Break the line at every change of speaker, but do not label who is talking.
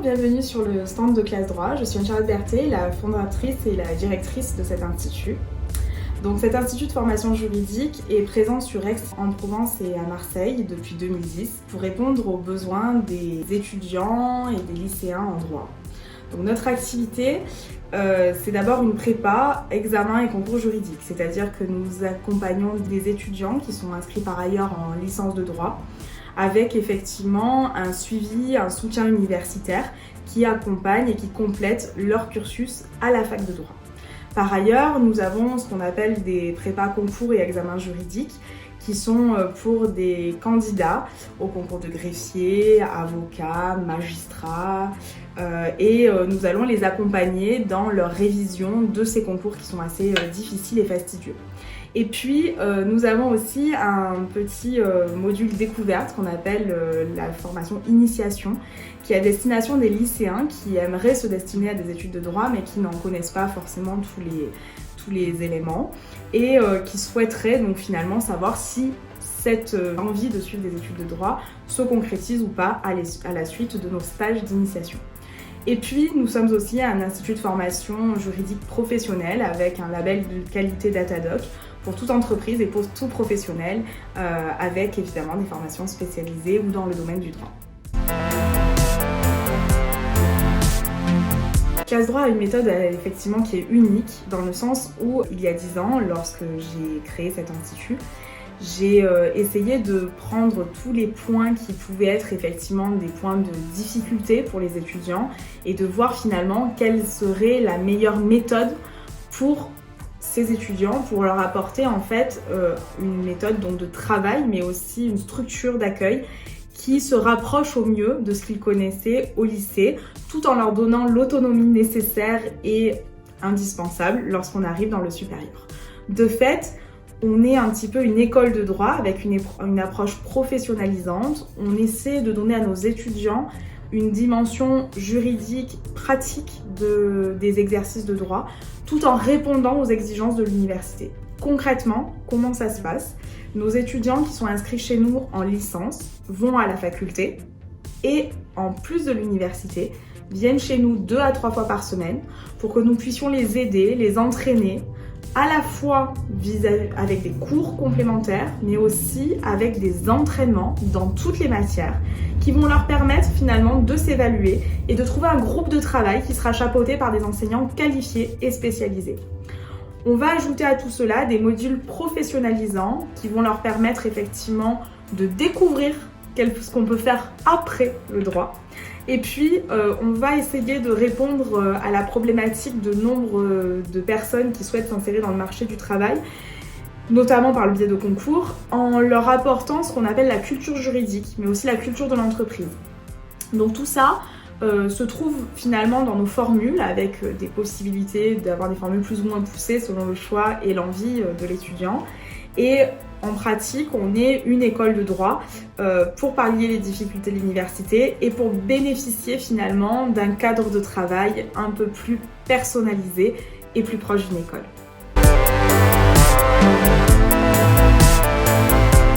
bienvenue sur le stand de Classe Droit. Je suis Anne-Charlotte Berthet, la fondatrice et la directrice de cet institut. Donc cet institut de formation juridique est présent sur Aix, en Provence et à Marseille depuis 2010 pour répondre aux besoins des étudiants et des lycéens en droit. Donc notre activité, c'est d'abord une prépa, examen et concours juridique, c'est-à-dire que nous accompagnons des étudiants qui sont inscrits par ailleurs en licence de droit, avec effectivement un suivi, un soutien universitaire qui accompagne et qui complète leur cursus à la fac de droit. Par ailleurs, nous avons ce qu'on appelle des prépas concours et examens juridiques qui sont pour des candidats au concours de greffier, avocat, magistrat, et nous allons les accompagner dans leur révision de ces concours qui sont assez difficiles et fastidieux. Et puis, nous avons aussi un petit module découverte qu'on appelle la formation initiation, qui est à destination des lycéens qui aimeraient se destiner à des études de droit, mais qui n'en connaissent pas forcément tous les éléments, et qui souhaiteraient donc finalement savoir si cette envie de suivre des études de droit se concrétise ou pas à la suite de nos stages d'initiation. Et puis, nous sommes aussi un institut de formation juridique professionnelle avec un label de qualité Datadoc pour toute entreprise et pour tout professionnel, avec évidemment des formations spécialisées ou dans le domaine du droit. Classe Droit a une méthode effectivement qui est unique dans le sens où il y a 10 ans, lorsque j'ai créé cet institut, j'ai essayé de prendre tous les points qui pouvaient être effectivement des points de difficulté pour les étudiants et de voir finalement quelle serait la meilleure méthode pour ces étudiants, pour leur apporter en fait une méthode donc de travail mais aussi une structure d'accueil qui se rapproche au mieux de ce qu'ils connaissaient au lycée, tout en leur donnant l'autonomie nécessaire et indispensable lorsqu'on arrive dans le supérieur. De fait, on est un petit peu une école de droit avec une approche professionnalisante. On essaie de donner à nos étudiants une dimension juridique pratique des exercices de droit, tout en répondant aux exigences de l'université. Concrètement, comment ça se passe ? Nos étudiants qui sont inscrits chez nous en licence vont à la faculté et, en plus de l'université, viennent chez nous 2 à 3 fois par semaine pour que nous puissions les aider, les entraîner, à la fois avec des cours complémentaires, mais aussi avec des entraînements dans toutes les matières qui vont leur permettre finalement de s'évaluer et de trouver un groupe de travail qui sera chapeauté par des enseignants qualifiés et spécialisés. On va ajouter à tout cela des modules professionnalisants qui vont leur permettre effectivement de découvrir ce qu'on peut faire après le droit. Et puis, on va essayer de répondre à la problématique de nombre de personnes qui souhaitent s'insérer dans le marché du travail, notamment par le biais de concours, en leur apportant ce qu'on appelle la culture juridique, mais aussi la culture de l'entreprise. Donc tout ça se trouve finalement dans nos formules, avec des possibilités d'avoir des formules plus ou moins poussées selon le choix et l'envie de l'étudiant. Et en pratique, on est une école de droit pour pallier les difficultés de l'université et pour bénéficier finalement d'un cadre de travail un peu plus personnalisé et plus proche d'une école.